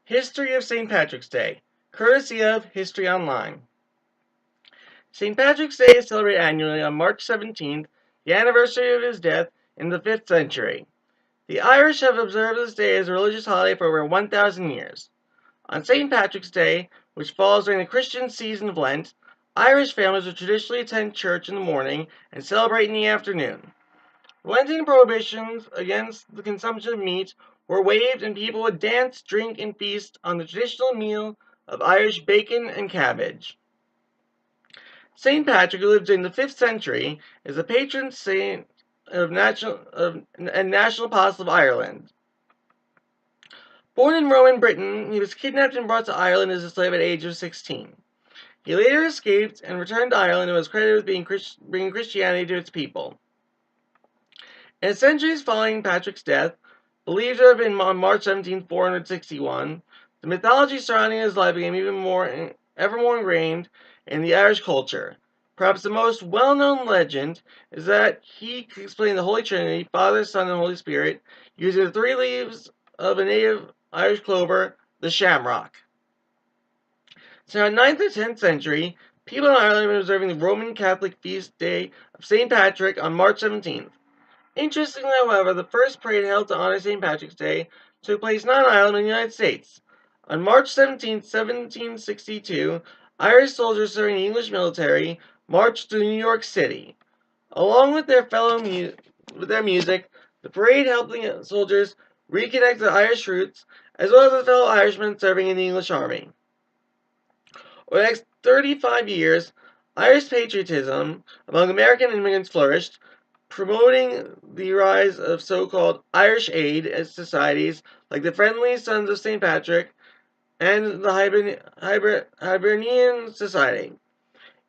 History of St. Patrick's Day, courtesy of History Online. St. Patrick's Day is celebrated annually on March 17th, the anniversary of his death in the 5th century. The Irish have observed this day as a religious holiday for over 1,000 years. On St. Patrick's Day, which falls during the Christian season of Lent, Irish families would traditionally attend church in the morning and celebrate in the afternoon. Lenten prohibitions against the consumption of meat were waived, and people would dance, drink, and feast on the traditional meal of Irish bacon and cabbage. St. Patrick, who lived during the 5th century, is the patron saint and national apostle of Ireland. Born in Roman Britain, he was kidnapped and brought to Ireland as a slave at the age of 16. He later escaped and returned to Ireland and was credited with bringing Christianity to its people. In the centuries following Patrick's death, believed to have been on March 17, 461, the mythology surrounding his life became ever more ingrained in the Irish culture. Perhaps the most well-known legend is that he explained the Holy Trinity, Father, Son, and Holy Spirit, using the 3 leaves of a native Irish clover, the shamrock. So in the 9th or 10th century, people in Ireland were observing the Roman Catholic feast day of St. Patrick on March 17th. Interestingly, however, the first parade held to honor St. Patrick's Day took place not in Ireland but in the United States. On March 17, 1762, Irish soldiers serving the English military marched to New York City. Along with their music, the parade helped the soldiers reconnect to Irish roots, as well as the fellow Irishmen serving in the English Army. Over the next 35 years, Irish patriotism among American immigrants flourished, promoting the rise of so-called Irish Aid societies like the Friendly Sons of St. Patrick and the Hibernian Society.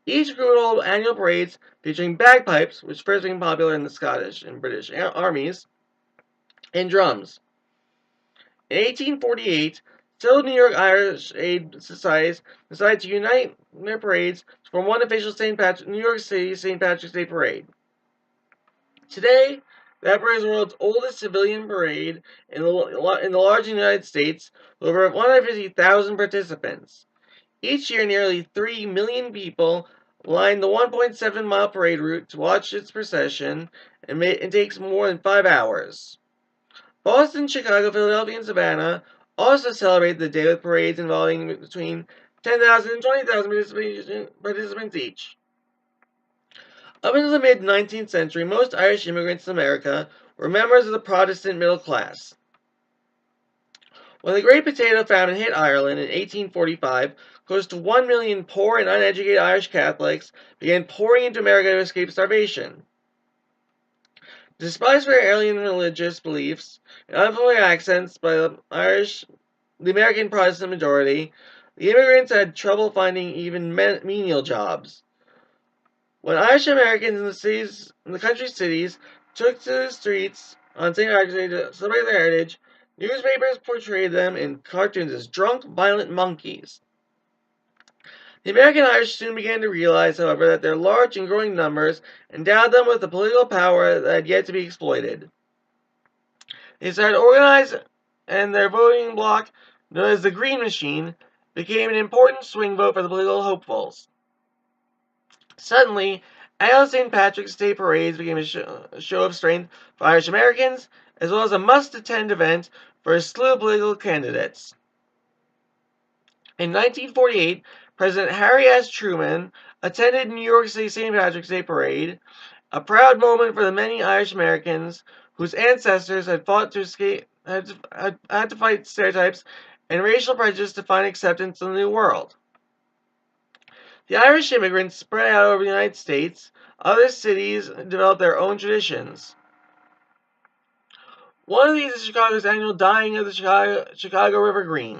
Each group would hold annual parades featuring bagpipes, which first became popular in the Scottish and British armies, and drums. In 1848, several New York Irish Aid societies decided to unite their parades to form one official New York City St. Patrick's Day parade. Today, that parade is the world's oldest civilian parade in the large United States, with over 150,000 participants. Each year, nearly 3 million people line the 1.7-mile parade route to watch its procession, and it takes more than 5 hours. Boston, Chicago, Philadelphia, and Savannah also celebrate the day with parades involving between 10,000 and 20,000 participants each. Up until the mid-19th century, most Irish immigrants in America were members of the Protestant middle class. When the Great Potato Famine hit Ireland in 1845, close to 1 million poor and uneducated Irish Catholics began pouring into America to escape starvation. Despised for their alien religious beliefs and unfamiliar accents by the American Protestant majority, the immigrants had trouble finding even menial jobs. When Irish Americans in the country cities took to the streets on St. Patrick's Day to celebrate their heritage, newspapers portrayed them in cartoons as drunk, violent monkeys. The American Irish soon began to realize, however, that their large and growing numbers endowed them with a political power that had yet to be exploited. They started to organize, and their voting bloc, known as the Green Machine, became an important swing vote for the political hopefuls. Suddenly, annual St. Patrick's Day parades became a show of strength for Irish Americans, as well as a must-attend event for a slew of political candidates. In 1948, President Harry S. Truman attended New York City St. Patrick's Day parade, a proud moment for the many Irish Americans whose ancestors had had to fight stereotypes and racial prejudice to find acceptance in the New World. The Irish immigrants spread out over the United States. Other cities developed their own traditions. One of these is Chicago's annual dyeing of the Chicago River green.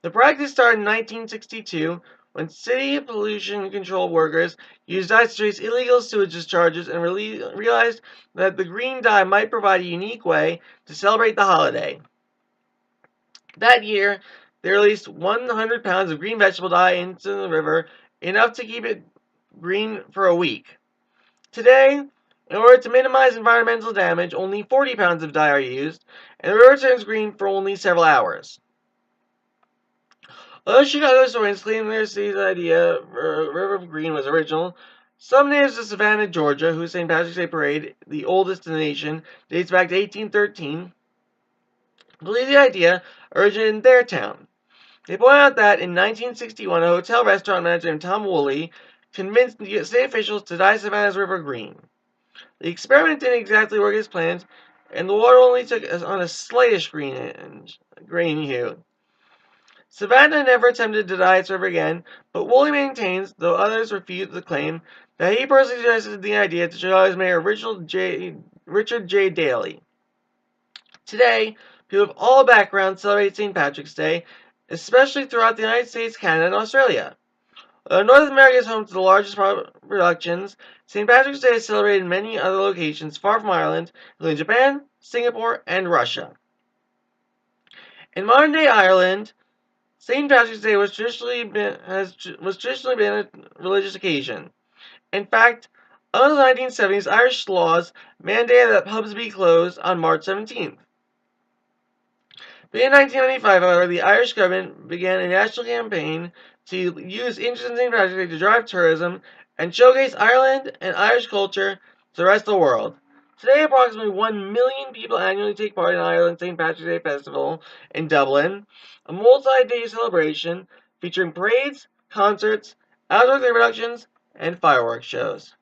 The practice started in 1962 when city pollution control workers used dyes to trace illegal sewage discharges and realized that the green dye might provide a unique way to celebrate the holiday. That year, they released 100 pounds of green vegetable dye into the river, enough to keep it green for a week. Today, in order to minimize environmental damage, only 40 pounds of dye are used, and the river turns green for only several hours. Although Chicago historians claim their city's idea for River Green was original, some natives of Savannah, Georgia, whose St. Patrick's Day parade, the oldest in the nation, dates back to 1813, believe the idea originated in their town. They point out that in 1961, a hotel restaurant manager named Tom Woolley convinced the state officials to dye Savannah's river green. The experiment didn't exactly work as planned, and the water only took on a slightish green hue. Savannah never attempted to dye its river again, but Woolley maintains, though others refute the claim, that he personally suggested the idea to Chicago's Mayor Richard J. Daley. Today, people of all backgrounds celebrate St. Patrick's Day, especially throughout the United States, Canada, and Australia. North America is home to the largest productions. St. Patrick's Day is celebrated in many other locations far from Ireland, including Japan, Singapore, and Russia. In modern-day Ireland, St. Patrick's Day was traditionally been a religious occasion. In fact, until the 1970s, Irish laws mandated that pubs be closed on March 17th. But in 1995, however, the Irish government began a national campaign to use interest in St. Patrick's Day to drive tourism and showcase Ireland and Irish culture to the rest of the world. Today, approximately 1 million people annually take part in Ireland's St. Patrick's Day Festival in Dublin, a multi-day celebration featuring parades, concerts, outdoor theater productions, and fireworks shows.